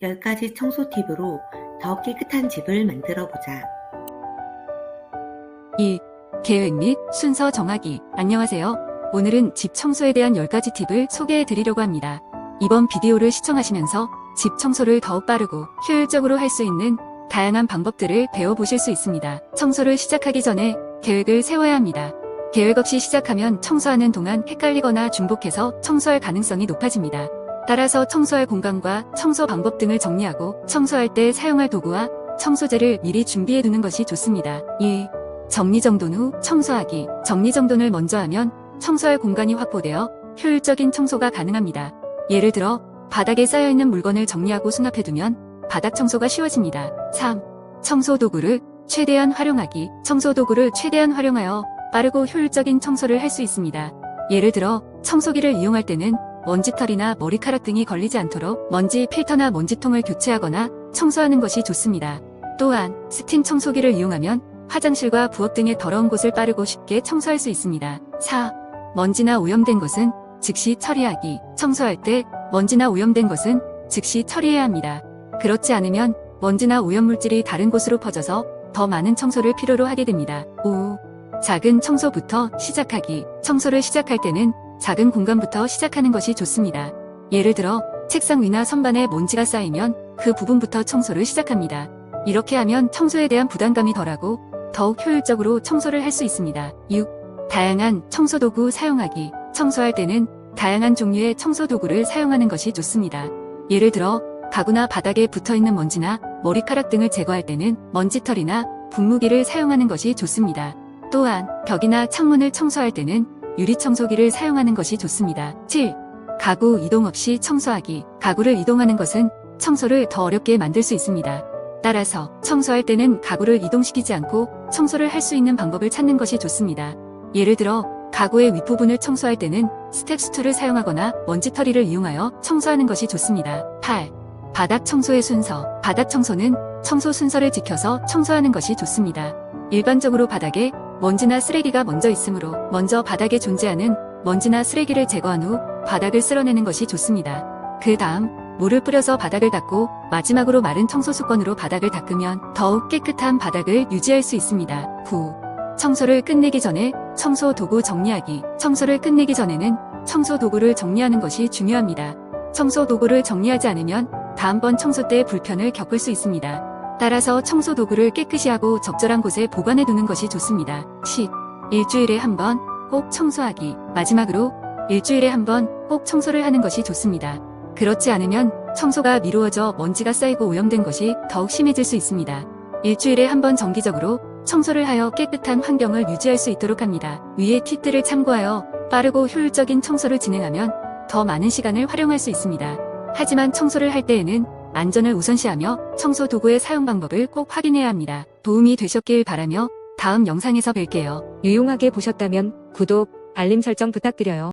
10가지 청소 팁으로 더 깨끗한 집을 만들어 보자. 2. 계획 및 순서 정하기. 안녕하세요. 오늘은 집 청소에 대한 10가지 팁을 소개해 드리려고 합니다. 이번 비디오를 시청하시면서 집 청소를 더욱 빠르고 효율적으로 할 수 있는 다양한 방법들을 배워보실 수 있습니다. 청소를 시작하기 전에 계획을 세워야 합니다. 계획 없이 시작하면 청소하는 동안 헷갈리거나 중복해서 청소할 가능성이 높아집니다. 따라서 청소할 공간과 청소 방법 등을 정리하고 청소할 때 사용할 도구와 청소제를 미리 준비해 두는 것이 좋습니다. 1. 정리정돈 후 청소하기. 정리정돈을 먼저 하면 청소할 공간이 확보되어 효율적인 청소가 가능합니다. 예를 들어 바닥에 쌓여있는 물건을 정리하고 수납해두면 바닥 청소가 쉬워집니다. 3. 청소도구를 최대한 활용하기. 청소도구를 최대한 활용하여 빠르고 효율적인 청소를 할 수 있습니다. 예를 들어 청소기를 이용할 때는 먼지털이나 머리카락 등이 걸리지 않도록 먼지 필터나 먼지통을 교체하거나 청소하는 것이 좋습니다. 또한 스팀 청소기를 이용하면 화장실과 부엌 등의 더러운 곳을 빠르고 쉽게 청소할 수 있습니다. 4. 먼지나 오염된 것은 즉시 처리하기. 청소할 때 먼지나 오염된 것은 즉시 처리해야 합니다. 그렇지 않으면 먼지나 오염물질이 다른 곳으로 퍼져서 더 많은 청소를 필요로 하게 됩니다. 5. 작은 청소부터 시작하기. 청소를 시작할 때는 작은 공간부터 시작하는 것이 좋습니다. 예를 들어 책상 위나 선반에 먼지가 쌓이면 그 부분부터 청소를 시작합니다. 이렇게 하면 청소에 대한 부담감이 덜하고 더욱 효율적으로 청소를 할 수 있습니다. 6. 다양한 청소도구 사용하기. 청소할 때는 다양한 종류의 청소도구를 사용하는 것이 좋습니다. 예를 들어 가구나 바닥에 붙어있는 먼지나 머리카락 등을 제거할 때는 먼지털이나 분무기를 사용하는 것이 좋습니다. 또한 벽이나 창문을 청소할 때는 유리청소기를 사용하는 것이 좋습니다. 7. 가구 이동 없이 청소하기. 가구를 이동하는 것은 청소를 더 어렵게 만들 수 있습니다. 따라서 청소할 때는 가구를 이동시키지 않고 청소를 할 수 있는 방법을 찾는 것이 좋습니다. 예를 들어 가구의 윗부분을 청소할 때는 스텝스툴을 사용하거나 먼지털이를 이용하여 청소하는 것이 좋습니다. 8. 바닥 청소의 순서. 바닥 청소는 청소 순서를 지켜서 청소하는 것이 좋습니다. 일반적으로 바닥에 먼지나 쓰레기가 먼저 있으므로 먼저 바닥에 존재하는 먼지나 쓰레기를 제거한 후 바닥을 쓸어내는 것이 좋습니다. 그 다음 물을 뿌려서 바닥을 닦고 마지막으로 마른 청소 수건으로 바닥을 닦으면 더욱 깨끗한 바닥을 유지할 수 있습니다. 9. 청소를 끝내기 전에 청소 도구 정리하기. 청소를 끝내기 전에는 청소 도구를 정리하는 것이 중요합니다. 청소 도구를 정리하지 않으면 다음번 청소 때 불편을 겪을 수 있습니다. 따라서 청소 도구를 깨끗이 하고 적절한 곳에 보관해 두는 것이 좋습니다. 10. 일주일에 한 번 꼭 청소하기. 마지막으로 일주일에 한 번 꼭 청소를 하는 것이 좋습니다. 그렇지 않으면 청소가 미루어져 먼지가 쌓이고 오염된 것이 더욱 심해질 수 있습니다. 일주일에 한 번 정기적으로 청소를 하여 깨끗한 환경을 유지할 수 있도록 합니다. 위의 팁들을 참고하여 빠르고 효율적인 청소를 진행하면 더 많은 시간을 활용할 수 있습니다. 하지만 청소를 할 때에는 안전을 우선시하며 청소 도구의 사용 방법을 꼭 확인해야 합니다. 도움이 되셨길 바라며 다음 영상에서 뵐게요. 유용하게 보셨다면 구독, 알림 설정 부탁드려요.